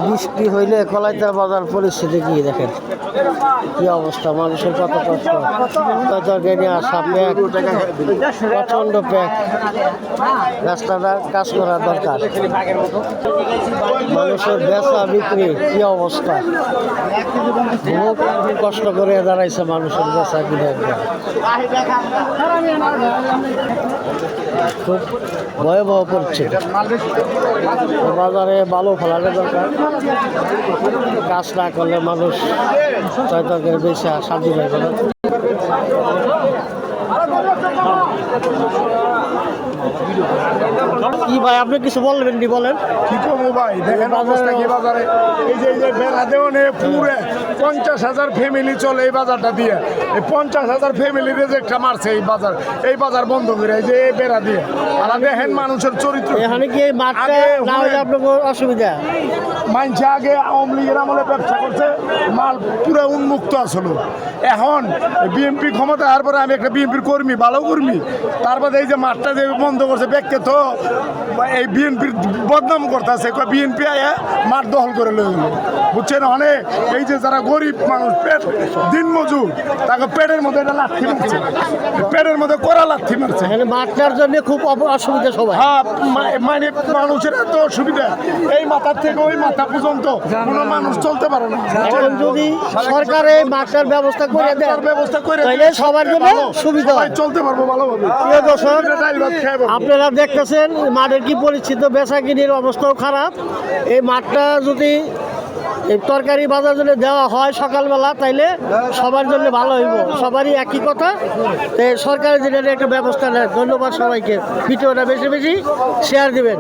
বৃষ্টি হইলে কলাইতার বাজার পরিস্থিতি কি দেখেন, কি অবস্থা, মানুষের কত কষ্ট। তরকারি নিয়ে আসা প্যাক, প্রচণ্ড প্যাক, রাস্তাটা কাজ করা দরকার। মানুষের বেচা বিক্রি কি অবস্থা, খুব কষ্ট করে দাঁড়াইছে মানুষের বেচা কিনে। খুব ভয়াবহ করছে। বাজারে ভালো ফলানো দরকার, কাজ না করলে মানুষ তরকারি বেশি শান্তি পাইবে না। কি ভাই আপনি কিছু বলবেন? নি বলেন। কি করবো ভাই, দেখেন অবস্থা কি বাজারে। এই যে বেলা দেওয়ানে পুরে 50,000 ফ্যামিলি চলে এই বাজারটা দিয়ে। এই 50,000 ফ্যামিলি রেজেক্টটা মারছে এই বাজার বন্ধ করে, এই যে এই বেড়া দিয়ে। আর দেখেন মানুষের চরিত্র। এখানে কি এই মাঠটা না হলে আপনার অসুবিধা? মানছে আগে আওয়ামী লীগের আমলে ব্যবসা করছে, মাল পুরো উন্মুক্ত আসলো। এখন বিএনপি ক্ষমতা হওয়ার পরে আমি একটা বিএনপির কর্মী, ভালো কর্মী, তারপরে এই যে মাঠটা যে বন্ধ করছে ব্যক্তি তো এই বিএনপির বদনাম করতেছে, বিএনপি আয়া মাঠ দখল করে লয়ে গেল, বুঝছেন। অনেক এই যে যারা গরিব মানুষ, পেট দিন মজুর, তাকে পেটের মধ্যে একটা লাথি মারছে, পেটের মধ্যে কড়া লাথি মারছে। এখানে মাঠটার জন্য খুব অসুবিধা সবাই। হ্যাঁ, মানে মানুষের এত অসুবিধা, এই মাথার থেকে ওই মাথা পর্যন্ত কোনো মানুষ চলতে পারে না। এখন যদি সরকার এই মাঠটার ব্যবস্থা করে দেয়, ব্যবস্থা করে তাহলে সবার জন্য সুবিধা, চলতে পারবো ভালোভাবে। প্রিয় দর্শক, আপনারা দেখতেছেন মাঠের কি পরিস্থিতি, বেচা কিনির অবস্থাও খারাপ। এই মাঠটা যদি তরকারি বাজার জন্য দেওয়া হয় সকালবেলা, তাইলে সবার জন্য ভালো হইব, সবারই একই কথা। তো সরকারের জন্য একটা ব্যবস্থা নেয়। ধন্যবাদ সবাইকে। ভিডিওটা বেশি বেশি শেয়ার দিবেন।